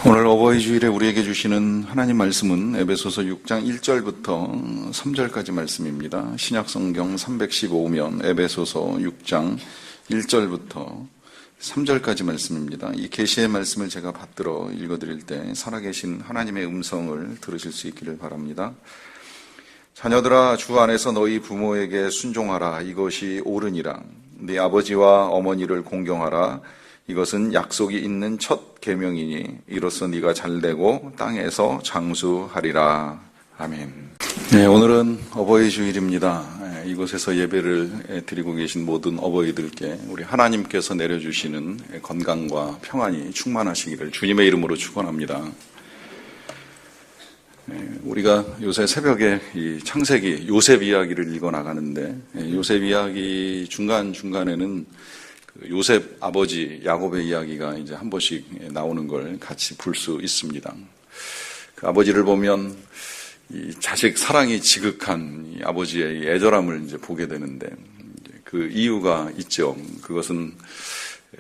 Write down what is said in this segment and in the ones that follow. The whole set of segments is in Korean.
오늘 어버이 주일에 우리에게 주시는 하나님 말씀은 에베소서 6장 1절부터 3절까지 말씀입니다. 신약성경 315면 에베소서 6장 1절부터 3절까지 말씀입니다. 이 계시의 말씀을 제가 받들어 읽어드릴 때 살아계신 하나님의 음성을 들으실 수 있기를 바랍니다. 자녀들아, 주 안에서 너희 부모에게 순종하라. 이것이 옳으니라. 네 아버지와 어머니를 공경하라. 이것은 약속이 있는 첫 계명이니 이로써 네가 잘되고 땅에서 장수하리라. 아멘. 네, 오늘은 어버이 주일입니다. 이곳에서 예배를 드리고 계신 모든 어버이들께 우리 하나님께서 내려주시는 건강과 평안이 충만하시기를 주님의 이름으로 축원합니다. 우리가 요새 새벽에 이 창세기 요셉 이야기를 읽어 나가는데, 요셉 이야기 중간중간에는 요셉 아버지 야곱의 이야기가 이제 한 번씩 나오는 걸 같이 볼 수 있습니다. 그 아버지를 보면 이 자식 사랑이 지극한 이 아버지의 애절함을 이제 보게 되는데, 그 이유가 있죠. 그것은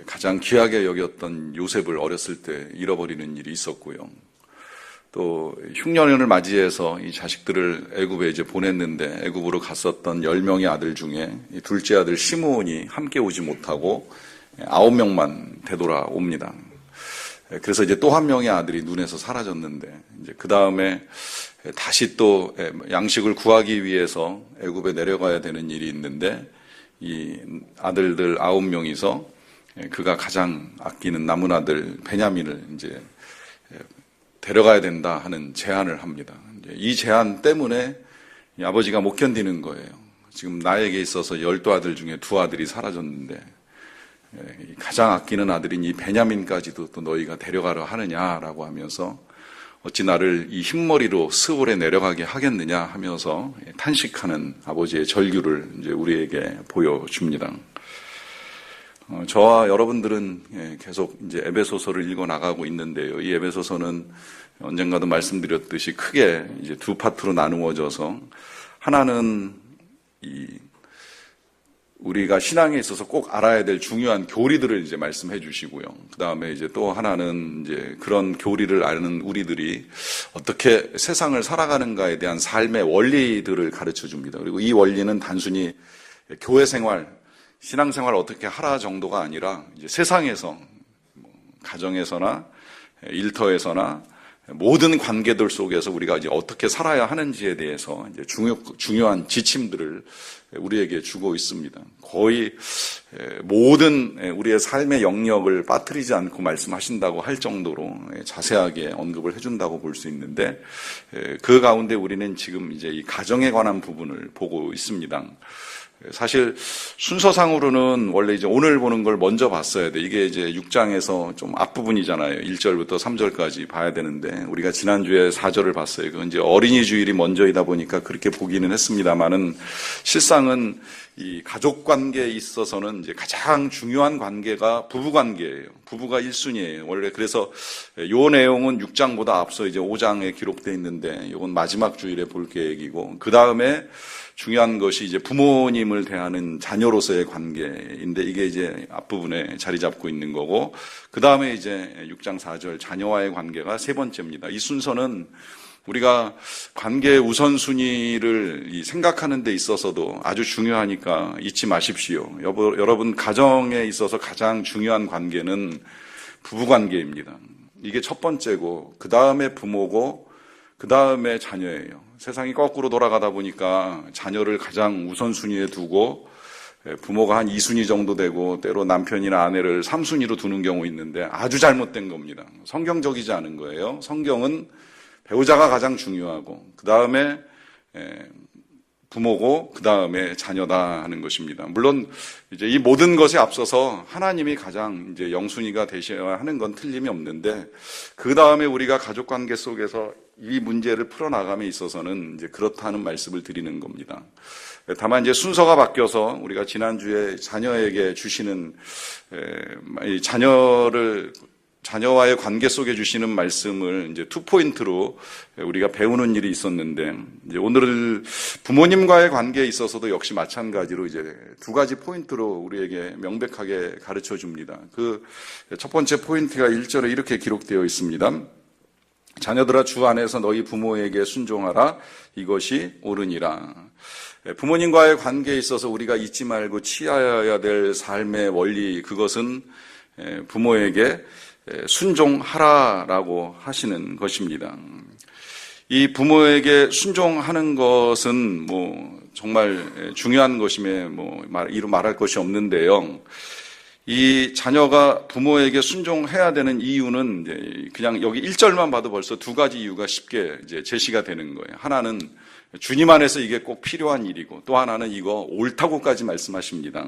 가장 귀하게 여겼던 요셉을 어렸을 때 잃어버리는 일이 있었고요. 또 흉년을 맞이해서 이 자식들을 애굽에 이제 보냈는데, 애굽으로 갔었던 10명의 아들 중에 둘째 아들 시므온이 함께 오지 못하고 9명만 되돌아옵니다. 그래서 이제 또 한 명의 아들이 눈에서 사라졌는데, 이제 그 다음에 다시 또 양식을 구하기 위해서 애굽에 내려가야 되는 일이 있는데, 이 아들들 9명이서 그가 가장 아끼는 남은 아들 베냐민을 이제 데려가야 된다 하는 제안을 합니다. 이 제안 때문에 이 아버지가 못 견디는 거예요. 지금 나에게 있어서 12아들 중에 2아들이 사라졌는데, 가장 아끼는 아들인 이 베냐민까지도 또 너희가 데려가려 하느냐라고 하면서 어찌 나를 이 흰머리로 스올에 내려가게 하겠느냐 하면서 탄식하는 아버지의 절규를 이제 우리에게 보여줍니다. 저와 여러분들은 계속 이제 에베소서를 읽어 나가고 있는데요. 이 에베소서는 언젠가도 말씀드렸듯이 크게 이제 두 파트로 나누어져서, 하나는 우리가 신앙에 있어서 꼭 알아야 될 중요한 교리들을 이제 말씀해 주시고요. 그 다음에 이제 또 하나는 이제 그런 교리를 아는 우리들이 어떻게 세상을 살아가는가에 대한 삶의 원리들을 가르쳐 줍니다. 그리고 이 원리는 단순히 교회 생활, 신앙생활 어떻게 하라 정도가 아니라 이제 세상에서 가정에서나 일터에서나 모든 관계들 속에서 우리가 이제 어떻게 살아야 하는지에 대해서 이제 중요한 지침들을 우리에게 주고 있습니다. 거의 모든 우리의 삶의 영역을 빠뜨리지 않고 말씀하신다고 할 정도로 자세하게 언급을 해준다고 볼 수 있는데, 그 가운데 우리는 지금 이제 이 가정에 관한 부분을 보고 있습니다. 사실 순서상으로는 원래 이제 오늘 보는 걸 먼저 봤어야 돼. 이게 이제 6장에서 좀 앞부분이잖아요. 1절부터 3절까지 봐야 되는데, 우리가 지난주에 4절을 봤어요. 그건 이제 어린이 주일이 먼저이다 보니까 그렇게 보기는 했습니다만은, 실상은 이 가족 관계에 있어서는 이제 가장 중요한 관계가 부부 관계예요. 부부가 1순위예요. 원래 그래서 요 내용은 6장보다 앞서 이제 5장에 기록되어 있는데, 이건 마지막 주일에 볼 계획이고, 그 다음에 중요한 것이 이제 부모님을 대하는 자녀로서의 관계인데, 이게 이제 앞부분에 자리 잡고 있는 거고, 그 다음에 이제 6장 4절 자녀와의 관계가 세 번째입니다. 이 순서는 우리가 관계의 우선순위를 생각하는 데 있어서도 아주 중요하니까 잊지 마십시오. 여러분 가정에 있어서 가장 중요한 관계는 부부관계입니다. 이게 첫 번째고, 그 다음에 부모고, 그 다음에 자녀예요. 세상이 거꾸로 돌아가다 보니까 자녀를 가장 우선순위에 두고 부모가 한 2순위 정도 되고, 때로 남편이나 아내를 3순위로 두는 경우 있는데, 아주 잘못된 겁니다. 성경적이지 않은 거예요. 성경은 배우자가 가장 중요하고, 그 다음에 부모고, 그 다음에 자녀다 하는 것입니다. 물론 이제 이 모든 것에 앞서서 하나님이 가장 이제 영순위가 되셔야 하는 건 틀림이 없는데, 그 다음에 우리가 가족 관계 속에서 이 문제를 풀어나감에 있어서는 이제 그렇다는 말씀을 드리는 겁니다. 다만 이제 순서가 바뀌어서 우리가 지난주에 자녀에게 주시는 자녀와의 관계 속에 주시는 말씀을 이제 2포인트로 우리가 배우는 일이 있었는데, 이제 오늘 부모님과의 관계에 있어서도 역시 마찬가지로 이제 2가지 포인트로 우리에게 명백하게 가르쳐 줍니다. 그 첫 번째 포인트가 1절에 이렇게 기록되어 있습니다. 자녀들아 주 안에서 너희 부모에게 순종하라. 이것이 옳으니라. 부모님과의 관계에 있어서 우리가 잊지 말고 취하여야 될 삶의 원리, 그것은 부모에게 순종하라라고 하시는 것입니다. 이 부모에게 순종하는 것은 정말 중요한 것임에 이루 말할 것이 없는데요. 이 자녀가 부모에게 순종해야 되는 이유는 그냥 여기 1절만 봐도 벌써 두 가지 이유가 쉽게 이제 제시가 되는 거예요. 하나는 주님 안에서 이게 꼭 필요한 일이고, 또 하나는 이거 옳다고까지 말씀하십니다.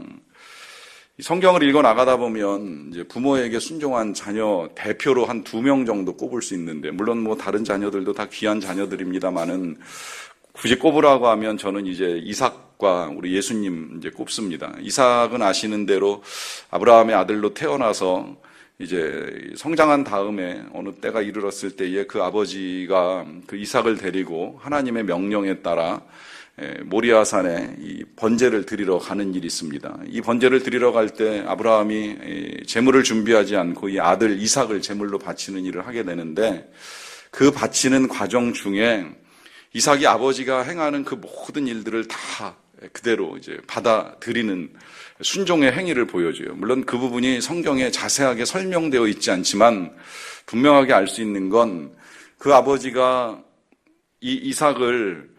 성경을 읽어 나가다 보면 이제 부모에게 순종한 자녀 대표로 한 2명 정도 꼽을 수 있는데, 물론 다른 자녀들도 다 귀한 자녀들입니다만은 굳이 꼽으라고 하면 저는 이제 이삭과 우리 예수님 이제 꼽습니다. 이삭은 아시는 대로 아브라함의 아들로 태어나서 이제 성장한 다음에 어느 때가 이르렀을 때에 그 아버지가 그 이삭을 데리고 하나님의 명령에 따라 모리아산에 이 번제를 드리러 가는 일이 있습니다. 이 번제를 드리러 갈 때 아브라함이 제물을 준비하지 않고 이 아들 이삭을 제물로 바치는 일을 하게 되는데, 그 바치는 과정 중에 이삭이 아버지가 행하는 그 모든 일들을 다 그대로 이제 받아들이는 순종의 행위를 보여줘요. 물론 그 부분이 성경에 자세하게 설명되어 있지 않지만 분명하게 알 수 있는 건, 그 아버지가 이 이삭을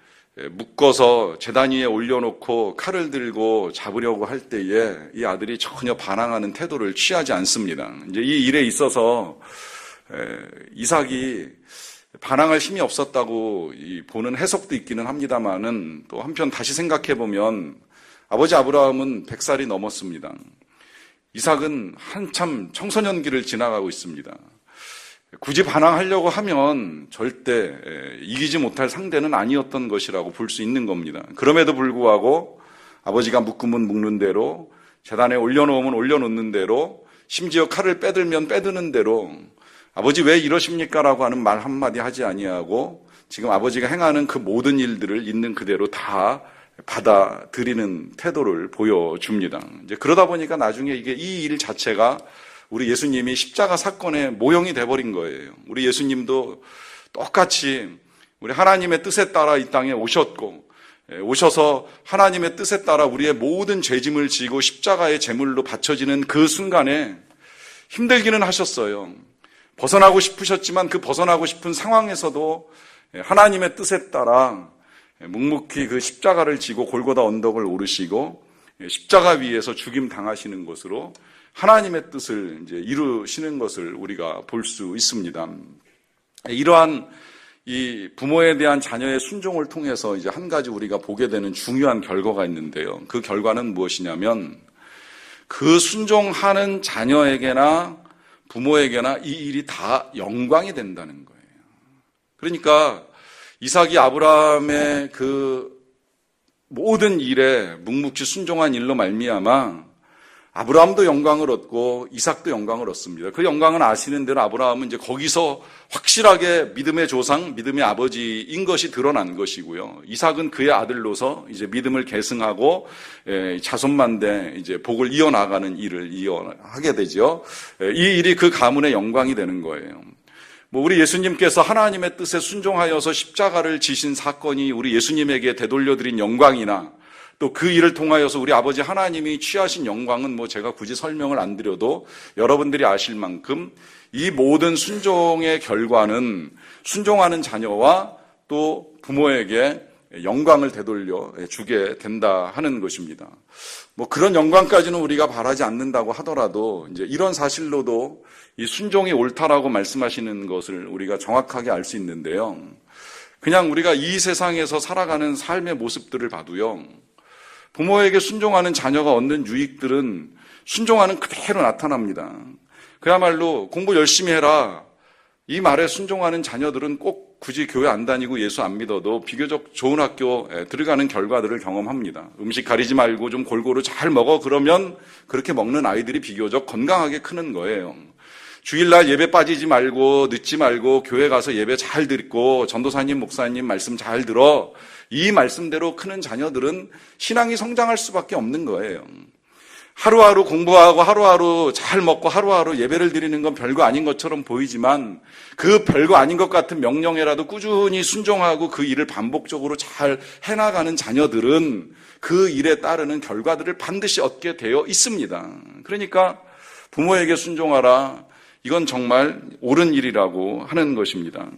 묶어서 제단 위에 올려놓고 칼을 들고 잡으려고 할 때에 이 아들이 전혀 반항하는 태도를 취하지 않습니다. 이제 이 일에 있어서 이삭이 반항할 힘이 없었다고 보는 해석도 있기는 합니다만은, 또 한편 다시 생각해 보면 아버지 아브라함은 100살이 넘었습니다. 이삭은 한참 청소년기를 지나가고 있습니다. 굳이 반항하려고 하면 절대 이기지 못할 상대는 아니었던 것이라고 볼 수 있는 겁니다. 그럼에도 불구하고 아버지가 묶으면 묶는 대로, 제단에 올려놓으면 올려놓는 대로, 심지어 칼을 빼들면 빼드는 대로, 아버지 왜 이러십니까? 라고 하는 말 한마디 하지 아니하고 지금 아버지가 행하는 그 모든 일들을 있는 그대로 다 받아들이는 태도를 보여줍니다. 이제 그러다 보니까 나중에 이 일 자체가 우리 예수님이 십자가 사건의 모형이 돼버린 거예요. 우리 예수님도 똑같이 우리 하나님의 뜻에 따라 이 땅에 오셨고, 오셔서 하나님의 뜻에 따라 우리의 모든 죄짐을 지고 십자가의 제물로 바쳐지는 그 순간에 힘들기는 하셨어요. 벗어나고 싶으셨지만 그 벗어나고 싶은 상황에서도 하나님의 뜻에 따라 묵묵히 그 십자가를 지고 골고다 언덕을 오르시고 십자가 위에서 죽임 당하시는 것으로 하나님의 뜻을 이제 이루시는 것을 우리가 볼 수 있습니다. 이러한 이 부모에 대한 자녀의 순종을 통해서 이제 한 가지 우리가 보게 되는 중요한 결과가 있는데요. 그 결과는 무엇이냐면, 그 순종하는 자녀에게나 부모에게나 이 일이 다 영광이 된다는 거예요. 그러니까 이삭이 아브라함의 그 모든 일에 묵묵히 순종한 일로 말미암아 아브라함도 영광을 얻고 이삭도 영광을 얻습니다. 그 영광은 아시는 대로 아브라함은 이제 거기서 확실하게 믿음의 조상, 믿음의 아버지인 것이 드러난 것이고요. 이삭은 그의 아들로서 이제 믿음을 계승하고 자손만대 이제 복을 이어나가는 일을 이어하게 되죠. 이 일이 그 가문의 영광이 되는 거예요. 우리 예수님께서 하나님의 뜻에 순종하여서 십자가를 지신 사건이 우리 예수님에게 되돌려드린 영광이나, 또 그 일을 통하여서 우리 아버지 하나님이 취하신 영광은 제가 굳이 설명을 안 드려도 여러분들이 아실 만큼 이 모든 순종의 결과는 순종하는 자녀와 또 부모에게 영광을 되돌려 주게 된다 하는 것입니다. 그런 영광까지는 우리가 바라지 않는다고 하더라도 이제 이런 사실로도 이 순종이 옳다라고 말씀하시는 것을 우리가 정확하게 알 수 있는데요. 그냥 우리가 이 세상에서 살아가는 삶의 모습들을 봐도요, 부모에게 순종하는 자녀가 얻는 유익들은 순종하는 그대로 나타납니다. 그야말로 공부 열심히 해라, 이 말에 순종하는 자녀들은 꼭 굳이 교회 안 다니고 예수 안 믿어도 비교적 좋은 학교 들어가는 결과들을 경험합니다. 음식 가리지 말고 좀 골고루 잘 먹어, 그러면 그렇게 먹는 아이들이 비교적 건강하게 크는 거예요. 주일날 예배 빠지지 말고 늦지 말고 교회 가서 예배 잘 듣고 전도사님 목사님 말씀 잘 들어, 이 말씀대로 크는 자녀들은 신앙이 성장할 수밖에 없는 거예요. 하루하루 공부하고 하루하루 잘 먹고 하루하루 예배를 드리는 건 별거 아닌 것처럼 보이지만 그 별거 아닌 것 같은 명령에라도 꾸준히 순종하고 그 일을 반복적으로 잘 해나가는 자녀들은 그 일에 따르는 결과들을 반드시 얻게 되어 있습니다. 그러니까 부모에게 순종하라. 이건 정말 옳은 일이라고 하는 것입니다.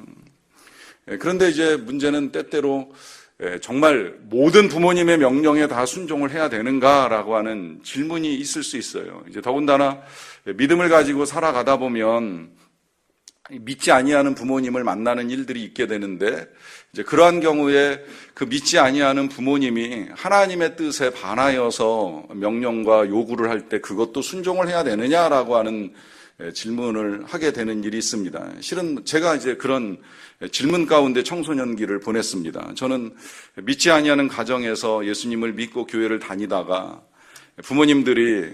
그런데 이제 문제는 때때로 정말 모든 부모님의 명령에 다 순종을 해야 되는가라고 하는 질문이 있을 수 있어요. 이제 더군다나 믿음을 가지고 살아가다 보면 믿지 아니하는 부모님을 만나는 일들이 있게 되는데 이제 그러한 경우에 그 믿지 아니하는 부모님이 하나님의 뜻에 반하여서 명령과 요구를 할 때 그것도 순종을 해야 되느냐라고 하는 질문을 하게 되는 일이 있습니다. 실은 제가 이제 그런 질문 가운데 청소년기를 보냈습니다. 저는 믿지 아니하는 가정에서 예수님을 믿고 교회를 다니다가 부모님들이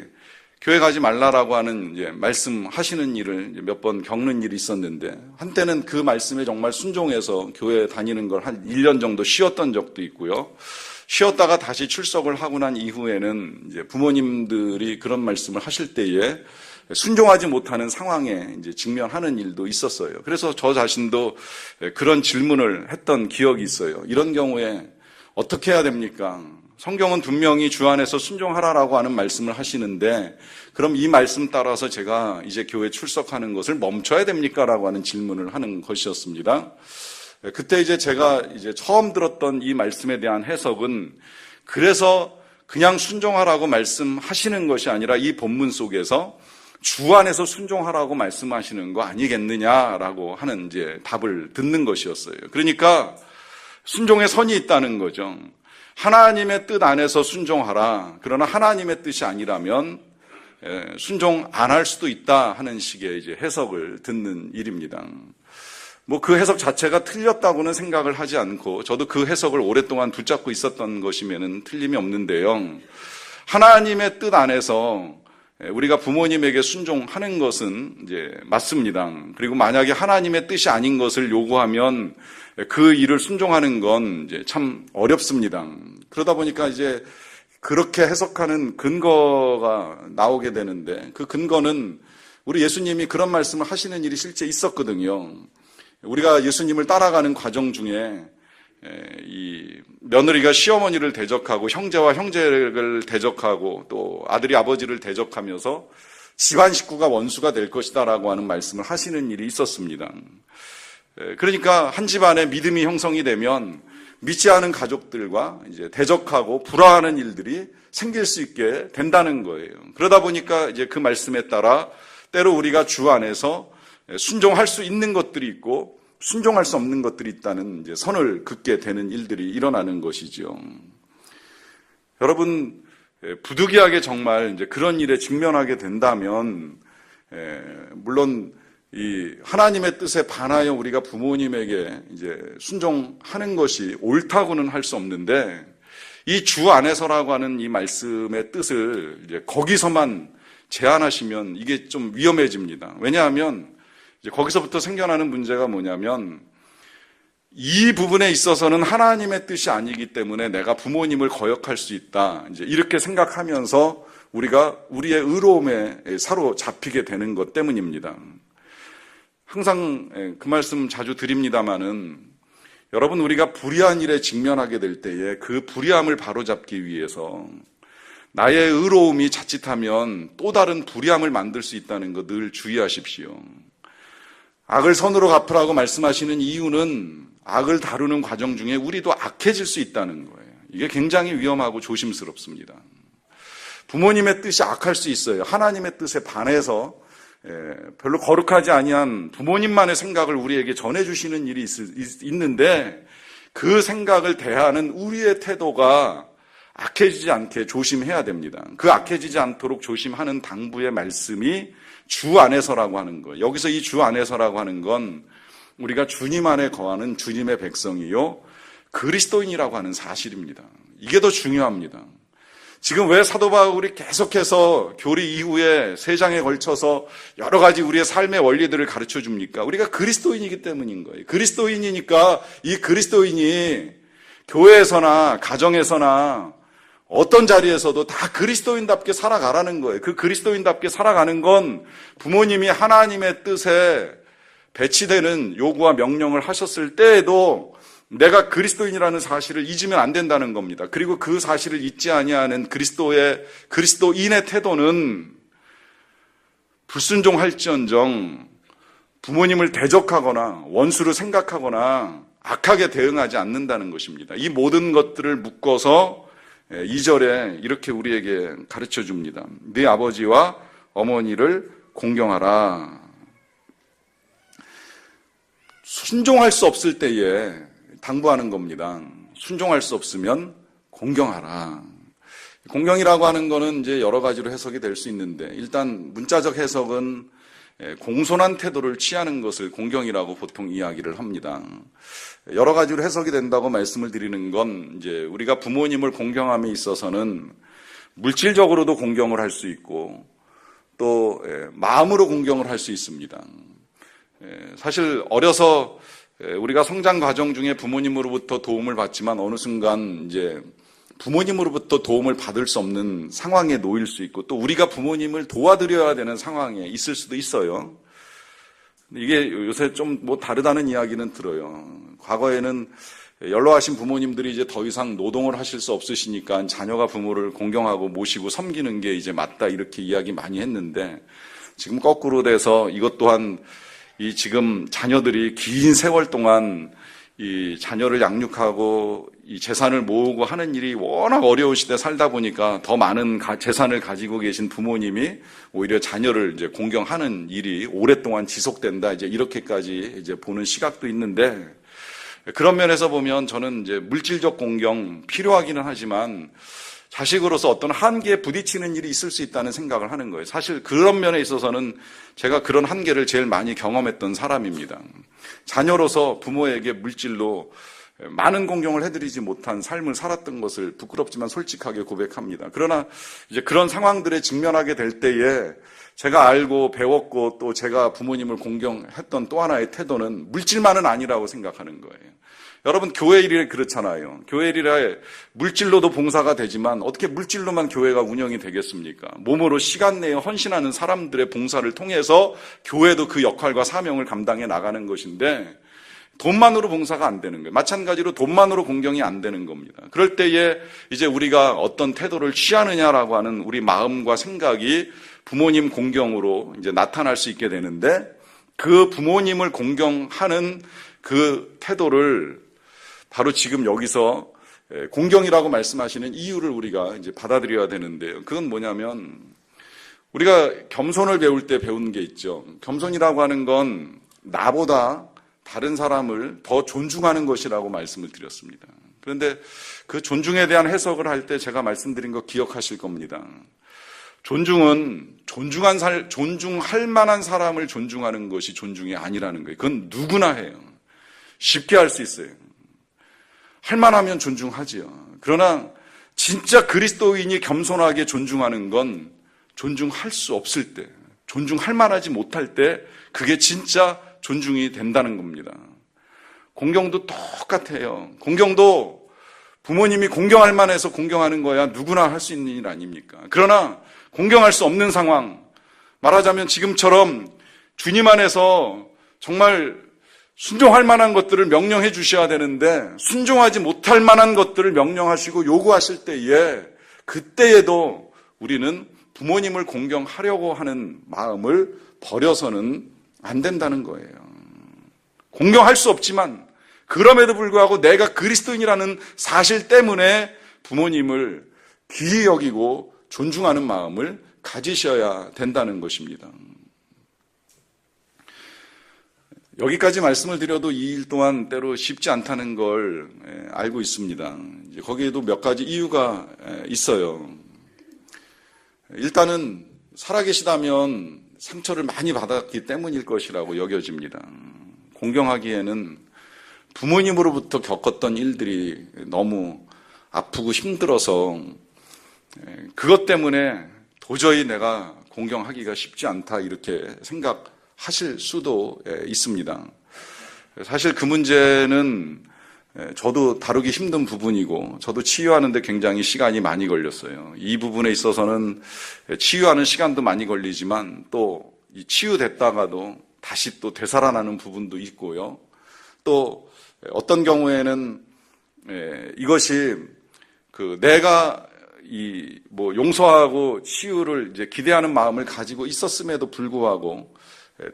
교회 가지 말라라고 하는 이제 말씀하시는 일을 몇 번 겪는 일이 있었는데 한때는 그 말씀에 정말 순종해서 교회 다니는 걸 한 1년 정도 쉬었던 적도 있고요. 쉬었다가 다시 출석을 하고 난 이후에는 이제 부모님들이 그런 말씀을 하실 때에 순종하지 못하는 상황에 이제 직면하는 일도 있었어요. 그래서 저 자신도 그런 질문을 했던 기억이 있어요. 이런 경우에 어떻게 해야 됩니까? 성경은 분명히 주 안에서 순종하라라고 하는 말씀을 하시는데 그럼 이 말씀 따라서 제가 이제 교회 출석하는 것을 멈춰야 됩니까? 라고 하는 질문을 하는 것이었습니다. 그때 이제 제가 이제 처음 들었던 이 말씀에 대한 해석은 그래서 그냥 순종하라고 말씀하시는 것이 아니라 이 본문 속에서 주 안에서 순종하라고 말씀하시는 거 아니겠느냐라고 하는 이제 답을 듣는 것이었어요. 그러니까 순종의 선이 있다는 거죠. 하나님의 뜻 안에서 순종하라. 그러나 하나님의 뜻이 아니라면 순종 안 할 수도 있다 하는 식의 이제 해석을 듣는 일입니다. 뭐 그 해석 자체가 틀렸다고는 생각을 하지 않고 저도 그 해석을 오랫동안 붙잡고 있었던 것이면은 틀림이 없는데요. 하나님의 뜻 안에서 우리가 부모님에게 순종하는 것은 이제 맞습니다. 그리고 만약에 하나님의 뜻이 아닌 것을 요구하면 그 일을 순종하는 건 이제 참 어렵습니다. 그러다 보니까 이제 그렇게 해석하는 근거가 나오게 되는데 그 근거는 우리 예수님이 그런 말씀을 하시는 일이 실제 있었거든요. 우리가 예수님을 따라가는 과정 중에 이 며느리가 시어머니를 대적하고 형제와 형제를 대적하고 또 아들이 아버지를 대적하면서 집안 식구가 원수가 될 것이다라고 하는 말씀을 하시는 일이 있었습니다. 그러니까 한 집안에 믿음이 형성이 되면 믿지 않은 가족들과 이제 대적하고 불화하는 일들이 생길 수 있게 된다는 거예요. 그러다 보니까 이제 그 말씀에 따라 때로 우리가 주 안에서 순종할 수 있는 것들이 있고 순종할 수 없는 것들이 있다는 이제 선을 긋게 되는 일들이 일어나는 것이죠. 여러분, 부득이하게 정말 이제 그런 일에 직면하게 된다면, 물론 이 하나님의 뜻에 반하여 우리가 부모님에게 이제 순종하는 것이 옳다고는 할 수 없는데, 이 주 안에서라고 하는 이 말씀의 뜻을 이제 거기서만 제한하시면 이게 좀 위험해집니다. 왜냐하면 이제 거기서부터 생겨나는 문제가 뭐냐면 이 부분에 있어서는 하나님의 뜻이 아니기 때문에 내가 부모님을 거역할 수 있다. 이제 이렇게 생각하면서 우리가 우리의 의로움에 사로잡히게 되는 것 때문입니다. 항상 그 말씀 자주 드립니다마는 여러분 우리가 불의한 일에 직면하게 될 때에 그 불의함을 바로잡기 위해서 나의 의로움이 자칫하면 또 다른 불의함을 만들 수 있다는 거 늘 주의하십시오. 악을 선으로 갚으라고 말씀하시는 이유는 악을 다루는 과정 중에 우리도 악해질 수 있다는 거예요. 이게 굉장히 위험하고 조심스럽습니다. 부모님의 뜻이 악할 수 있어요. 하나님의 뜻에 반해서 별로 거룩하지 아니한 부모님만의 생각을 우리에게 전해주시는 일이 있는데 그 생각을 대하는 우리의 태도가 악해지지 않게 조심해야 됩니다. 그 악해지지 않도록 조심하는 당부의 말씀이 주 안에서라고 하는 거예요. 여기서 이 주 안에서라고 하는 건 우리가 주님 안에 거하는 주님의 백성이요 그리스도인이라고 하는 사실입니다. 이게 더 중요합니다. 지금 왜 사도 바울이 계속해서 교리 이후에 3장에 걸쳐서 여러 가지 우리의 삶의 원리들을 가르쳐 줍니까? 우리가 그리스도인이기 때문인 거예요. 그리스도인이니까 이 그리스도인이 교회에서나 가정에서나 어떤 자리에서도 다 그리스도인답게 살아가라는 거예요. 그 그리스도인답게 살아가는 건 부모님이 하나님의 뜻에 배치되는 요구와 명령을 하셨을 때에도 내가 그리스도인이라는 사실을 잊으면 안 된다는 겁니다. 그리고 그 사실을 잊지 아니하는 그리스도인의 태도는 불순종할지언정 부모님을 대적하거나 원수로 생각하거나 악하게 대응하지 않는다는 것입니다. 이 모든 것들을 묶어서 2절에 이렇게 우리에게 가르쳐 줍니다. 네 아버지와 어머니를 공경하라. 순종할 수 없을 때에 당부하는 겁니다. 순종할 수 없으면 공경하라. 공경이라고 하는 거는 이제 여러 가지로 해석이 될 수 있는데, 일단 문자적 해석은 공손한 태도를 취하는 것을 공경이라고 보통 이야기를 합니다. 여러 가지로 해석이 된다고 말씀을 드리는 건, 이제 우리가 부모님을 공경함에 있어서는 물질적으로도 공경을 할 수 있고 또 마음으로 공경을 할 수 있습니다. 사실 어려서 우리가 성장 과정 중에 부모님으로부터 도움을 받지만 어느 순간 이제 부모님으로부터 도움을 받을 수 없는 상황에 놓일 수 있고, 또 우리가 부모님을 도와드려야 되는 상황에 있을 수도 있어요. 이게 요새 좀 뭐 다르다는 이야기는 들어요. 과거에는 연로하신 부모님들이 이제 더 이상 노동을 하실 수 없으시니까 자녀가 부모를 공경하고 모시고 섬기는 게 이제 맞다, 이렇게 이야기 많이 했는데, 지금 거꾸로 돼서 이것 또한 이 지금 자녀들이 긴 세월 동안 이 자녀를 양육하고 이 재산을 모으고 하는 일이 워낙 어려운 시대에 살다 보니까 더 많은 재산을 가지고 계신 부모님이 오히려 자녀를 이제 공경하는 일이 오랫동안 지속된다, 이제 이렇게까지 이제 보는 시각도 있는데, 그런 면에서 보면 저는 이제 물질적 공경 필요하기는 하지만 자식으로서 어떤 한계에 부딪히는 일이 있을 수 있다는 생각을 하는 거예요. 사실 그런 면에 있어서는 제가 그런 한계를 제일 많이 경험했던 사람입니다. 자녀로서 부모에게 물질로 많은 공경을 해드리지 못한 삶을 살았던 것을 부끄럽지만 솔직하게 고백합니다. 그러나 이제 그런 상황들에 직면하게 될 때에 제가 알고 배웠고 또 제가 부모님을 공경했던 또 하나의 태도는 물질만은 아니라고 생각하는 거예요. 여러분, 교회 일이 그렇잖아요. 교회 일이라 물질로도 봉사가 되지만 어떻게 물질로만 교회가 운영이 되겠습니까? 몸으로 시간 내에 헌신하는 사람들의 봉사를 통해서 교회도 그 역할과 사명을 감당해 나가는 것인데, 돈만으로 봉사가 안 되는 거예요. 마찬가지로 돈만으로 공경이 안 되는 겁니다. 그럴 때에 이제 우리가 어떤 태도를 취하느냐라고 하는 우리 마음과 생각이 부모님 공경으로 이제 나타날 수 있게 되는데, 그 부모님을 공경하는 그 태도를 바로 지금 여기서 공경이라고 말씀하시는 이유를 우리가 이제 받아들여야 되는데요. 그건 뭐냐면, 우리가 겸손을 배울 때 배우는 게 있죠. 겸손이라고 하는 건 나보다 다른 사람을 더 존중하는 것이라고 말씀을 드렸습니다. 그런데 그 존중에 대한 해석을 할 때 제가 말씀드린 거 기억하실 겁니다. 존중은 존중할 만한 사람을 존중하는 것이 존중이 아니라는 거예요. 그건 누구나 해요. 쉽게 할 수 있어요. 할 만하면 존중하지요. 그러나 진짜 그리스도인이 겸손하게 존중하는 건 존중할 수 없을 때, 존중할 만하지 못할 때 그게 진짜 존중이 된다는 겁니다. 공경도 똑같아요. 공경도 부모님이 공경할 만해서 공경하는 거야 누구나 할 수 있는 일 아닙니까? 그러나 공경할 수 없는 상황, 말하자면 지금처럼 주님 안에서 정말 순종할 만한 것들을 명령해 주셔야 되는데 순종하지 못할 만한 것들을 명령하시고 요구하실 때에, 그때에도 우리는 부모님을 공경하려고 하는 마음을 버려서는 안 된다는 거예요. 공경할 수 없지만 그럼에도 불구하고 내가 그리스도인이라는 사실 때문에 부모님을 귀히 여기고 존중하는 마음을 가지셔야 된다는 것입니다. 여기까지 말씀을 드려도 이 일 또한 때로 쉽지 않다는 걸 알고 있습니다. 거기에도 몇 가지 이유가 있어요. 일단은 살아계시다면 상처를 많이 받았기 때문일 것이라고 여겨집니다. 공경하기에는 부모님으로부터 겪었던 일들이 너무 아프고 힘들어서 그것 때문에 도저히 내가 공경하기가 쉽지 않다, 이렇게 생각하실 수도 있습니다. 사실 그 문제는 저도 다루기 힘든 부분이고 저도 치유하는데 굉장히 시간이 많이 걸렸어요. 이 부분에 있어서는 치유하는 시간도 많이 걸리지만 또 치유됐다가도 다시 또 되살아나는 부분도 있고요. 또 어떤 경우에는 이것이 내가 용서하고 치유를 이제 기대하는 마음을 가지고 있었음에도 불구하고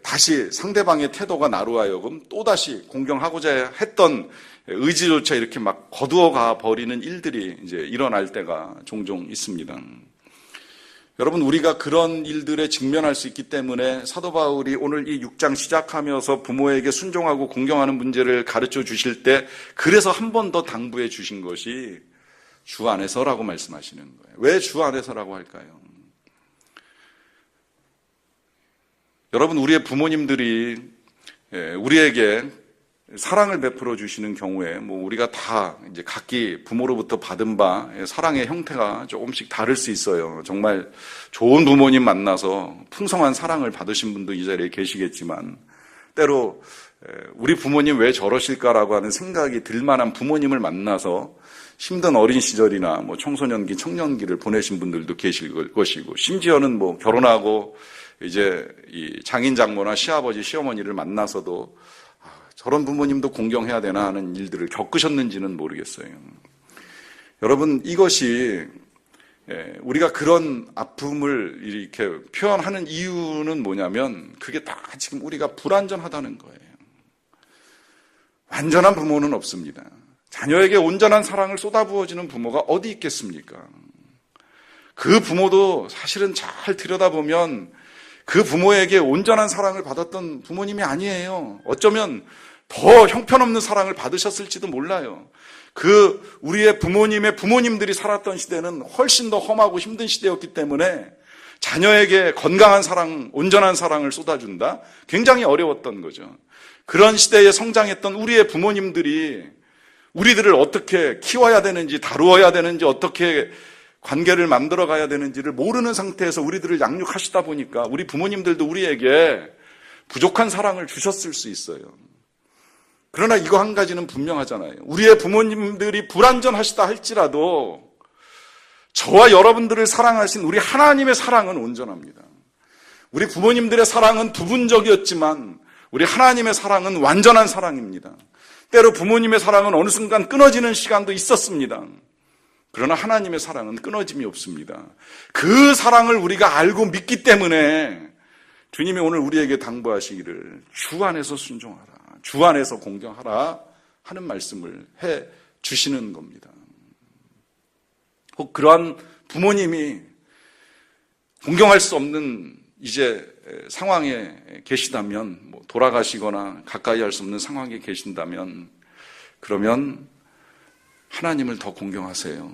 다시 상대방의 태도가 나로 하여금 또다시 공경하고자 했던 의지조차 이렇게 막 거두어가 버리는 일들이 이제 일어날 때가 종종 있습니다. 여러분, 우리가 그런 일들에 직면할 수 있기 때문에 사도 바울이 오늘 이 6장 시작하면서 부모에게 순종하고 공경하는 문제를 가르쳐 주실 때 그래서 한 번 더 당부해 주신 것이 주 안에서라고 말씀하시는 거예요. 왜 주 안에서라고 할까요? 여러분, 우리의 부모님들이 우리에게 사랑을 베풀어 주시는 경우에 우리가 다 이제 각기 부모로부터 받은 바 사랑의 형태가 조금씩 다를 수 있어요. 정말 좋은 부모님 만나서 풍성한 사랑을 받으신 분도 이 자리에 계시겠지만 때로 우리 부모님 왜 저러실까라고 하는 생각이 들 만한 부모님을 만나서 힘든 어린 시절이나 청소년기, 청년기를 보내신 분들도 계실 것이고 심지어는 결혼하고 이제 이 장인 장모나 시아버지, 시어머니를 만나서도 저런 부모님도 공경해야 되나 하는 일들을 겪으셨는지는 모르겠어요. 여러분, 이것이 우리가 그런 아픔을 이렇게 표현하는 이유는 뭐냐면 그게 다 지금 우리가 불완전하다는 거예요. 완전한 부모는 없습니다. 자녀에게 온전한 사랑을 쏟아부어주는 부모가 어디 있겠습니까? 그 부모도 사실은 잘 들여다보면 그 부모에게 온전한 사랑을 받았던 부모님이 아니에요. 어쩌면 더 형편없는 사랑을 받으셨을지도 몰라요. 우리의 부모님의 부모님들이 살았던 시대는 훨씬 더 험하고 힘든 시대였기 때문에 자녀에게 건강한 사랑, 온전한 사랑을 쏟아준다? 굉장히 어려웠던 거죠. 그런 시대에 성장했던 우리의 부모님들이 우리들을 어떻게 키워야 되는지, 다루어야 되는지, 어떻게 관계를 만들어 가야 되는지를 모르는 상태에서 우리들을 양육하시다 보니까 우리 부모님들도 우리에게 부족한 사랑을 주셨을 수 있어요. 그러나 이거 한 가지는 분명하잖아요. 우리의 부모님들이 불완전하시다 할지라도 저와 여러분들을 사랑하신 우리 하나님의 사랑은 온전합니다. 우리 부모님들의 사랑은 부분적이었지만 우리 하나님의 사랑은 완전한 사랑입니다. 때로 부모님의 사랑은 어느 순간 끊어지는 시간도 있었습니다. 그러나 하나님의 사랑은 끊어짐이 없습니다. 그 사랑을 우리가 알고 믿기 때문에 주님이 오늘 우리에게 당부하시기를 주 안에서 순종하라, 주 안에서 공경하라 하는 말씀을 해 주시는 겁니다. 혹 그러한 부모님이 공경할 수 없는 이제 상황에 계시다면, 돌아가시거나 가까이 할 수 없는 상황에 계신다면 그러면 하나님을 더 공경하세요.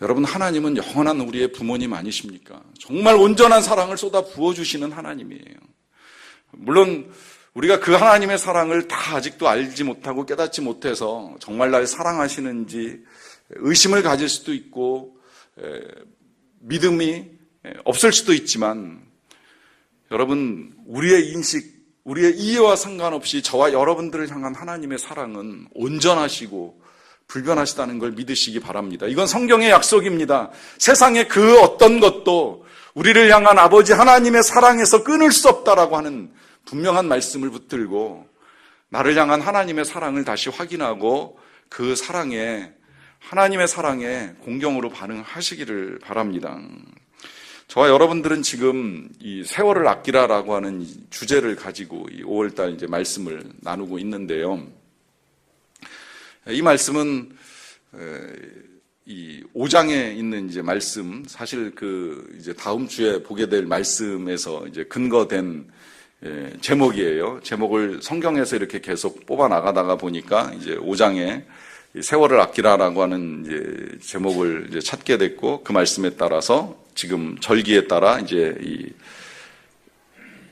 여러분, 하나님은 영원한 우리의 부모님 아니십니까? 정말 온전한 사랑을 쏟아 부어주시는 하나님이에요. 물론 우리가 그 하나님의 사랑을 다 아직도 알지 못하고 깨닫지 못해서 정말 날 사랑하시는지 의심을 가질 수도 있고 믿음이 없을 수도 있지만 여러분, 우리의 인식, 우리의 이해와 상관없이 저와 여러분들을 향한 하나님의 사랑은 온전하시고 불변하시다는 걸 믿으시기 바랍니다. 이건 성경의 약속입니다. 세상의 그 어떤 것도 우리를 향한 아버지 하나님의 사랑에서 끊을 수 없다라고 하는 분명한 말씀을 붙들고 나를 향한 하나님의 사랑을 다시 확인하고 그 사랑에, 하나님의 사랑에 공경으로 반응하시기를 바랍니다. 저와 여러분들은 지금 이 세월을 아끼라라고 하는 주제를 가지고 이 5월달 이제 말씀을 나누고 있는데요. 이 말씀은 이 5장에 있는 이제 말씀, 사실 이제 다음 주에 보게 될 말씀에서 이제 근거된 제목이에요. 제목을 성경에서 이렇게 계속 뽑아 나가다가 보니까 이제 5장에 세월을 아끼라라고 하는 이제 제목을 이제 찾게 됐고, 그 말씀에 따라서 지금 절기에 따라 이제 이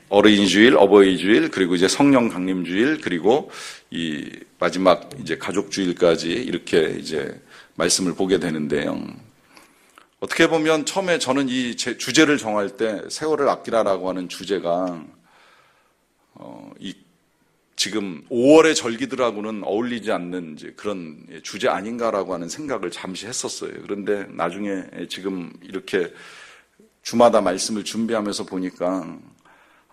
어린이주일, 어버이주일, 그리고 이제 성령 강림주일, 그리고 이 마지막 이제 가족주일까지 이렇게 이제 말씀을 보게 되는데요. 어떻게 보면 처음에 저는 이 주제를 정할 때 세월을 아끼라라고 하는 주제가 이 지금 5월의 절기들하고는 어울리지 않는 이제 그런 주제 아닌가라고 하는 생각을 잠시 했었어요. 그런데 나중에 지금 이렇게 주마다 말씀을 준비하면서 보니까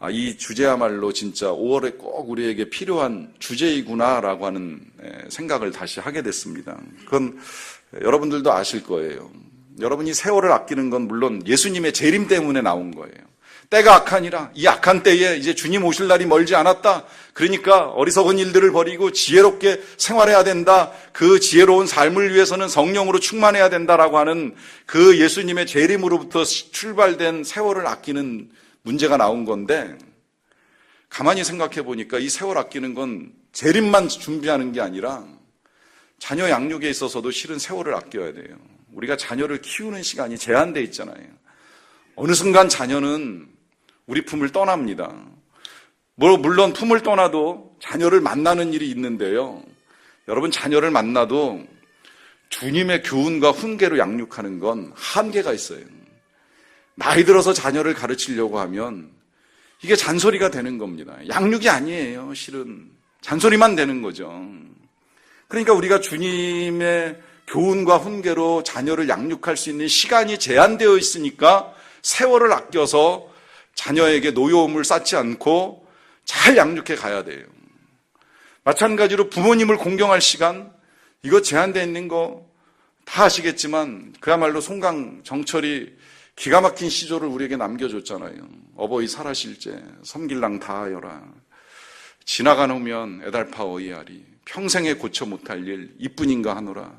이 주제야말로 진짜 5월에 꼭 우리에게 필요한 주제이구나라고 하는 생각을 다시 하게 됐습니다. 그건 여러분들도 아실 거예요. 여러분이 세월을 아끼는 건 물론 예수님의 재림 때문에 나온 거예요. 때가 악하니라. 이 악한 때에 이제 주님 오실 날이 멀지 않았다. 그러니까 어리석은 일들을 버리고 지혜롭게 생활해야 된다. 그 지혜로운 삶을 위해서는 성령으로 충만해야 된다라고 하는 그 예수님의 재림으로부터 출발된 세월을 아끼는 문제가 나온 건데, 가만히 생각해 보니까 이 세월 아끼는 건 재림만 준비하는 게 아니라 자녀 양육에 있어서도 실은 세월을 아껴야 돼요. 우리가 자녀를 키우는 시간이 제한되어 있잖아요. 어느 순간 자녀는 우리 품을 떠납니다. 물론 품을 떠나도 자녀를 만나는 일이 있는데요. 여러분, 자녀를 만나도 주님의 교훈과 훈계로 양육하는 건 한계가 있어요. 나이 들어서 자녀를 가르치려고 하면 이게 잔소리가 되는 겁니다. 양육이 아니에요. 실은 잔소리만 되는 거죠. 그러니까 우리가 주님의 교훈과 훈계로 자녀를 양육할 수 있는 시간이 제한되어 있으니까 세월을 아껴서 자녀에게 노여움을 쌓지 않고 잘 양육해 가야 돼요. 마찬가지로 부모님을 공경할 시간, 이거 제한되어 있는 거 다 아시겠지만 그야말로 송강 정철이 기가 막힌 시조를 우리에게 남겨줬잖아요. 어버이 살아실제 섬길랑 다하여라. 지나가 놓으면 애달파 어이하리. 평생에 고쳐 못할 일 이뿐인가 하노라.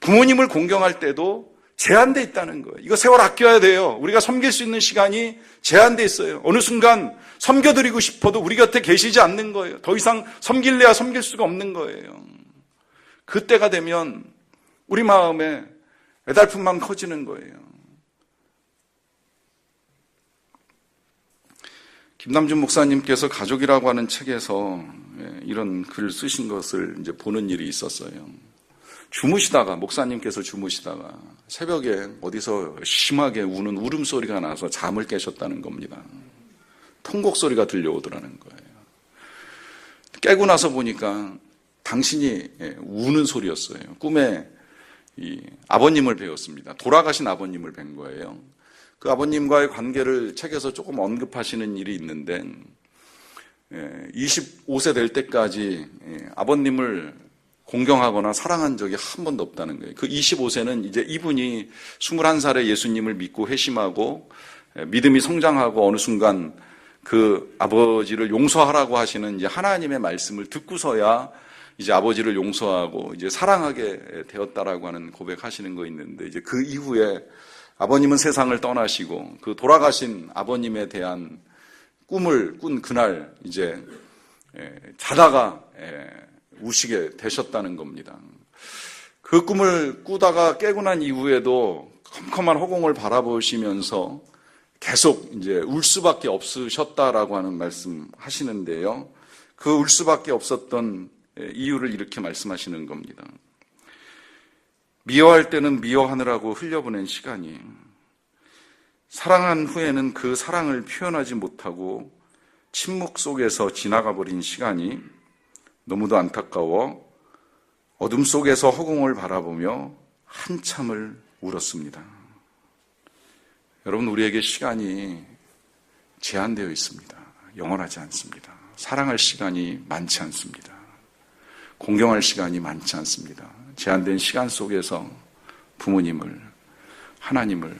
부모님을 공경할 때도 제한돼 있다는 거예요. 이거 세월 아껴야 돼요. 우리가 섬길 수 있는 시간이 제한돼 있어요. 어느 순간 섬겨드리고 싶어도 우리 곁에 계시지 않는 거예요. 더 이상 섬길래야 섬길 수가 없는 거예요. 그때가 되면 우리 마음에 애달픔만 커지는 거예요. 김남준 목사님께서 가족이라고 하는 책에서 이런 글을 쓰신 것을 이제 보는 일이 있었어요. 주무시다가, 목사님께서 주무시다가 새벽에 어디서 심하게 우는 울음소리가 나서 잠을 깨셨다는 겁니다. 통곡소리가 들려오더라는 거예요. 깨고 나서 보니까 당신이 우는 소리였어요. 꿈에 이 아버님을 뵈었습니다. 돌아가신 아버님을 뵌 거예요. 그 아버님과의 관계를 책에서 조금 언급하시는 일이 있는데 25세 될 때까지 아버님을 공경하거나 사랑한 적이 한 번도 없다는 거예요. 그 25세는 이제 이분이 21살에 예수님을 믿고 회심하고 믿음이 성장하고 어느 순간 그 아버지를 용서하라고 하시는 이제 하나님의 말씀을 듣고서야 이제 아버지를 용서하고 이제 사랑하게 되었다라고 하는 고백하시는 거 있는데, 이제 그 이후에 아버님은 세상을 떠나시고 그 돌아가신 아버님에 대한 꿈을 꾼 그날 이제 자다가 우시게 되셨다는 겁니다. 그 꿈을 꾸다가 깨고 난 이후에도 컴컴한 허공을 바라보시면서 계속 이제 울 수밖에 없으셨다라고 하는 말씀 하시는데요. 그 울 수밖에 없었던 이유를 이렇게 말씀하시는 겁니다. 미워할 때는 미워하느라고 흘려보낸 시간이, 사랑한 후에는 그 사랑을 표현하지 못하고 침묵 속에서 지나가 버린 시간이 너무도 안타까워 어둠 속에서 허공을 바라보며 한참을 울었습니다. 여러분, 우리에게 시간이 제한되어 있습니다. 영원하지 않습니다. 사랑할 시간이 많지 않습니다. 공경할 시간이 많지 않습니다. 제한된 시간 속에서 부모님을, 하나님을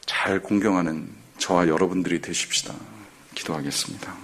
잘 공경하는 저와 여러분들이 되십시다. 기도하겠습니다.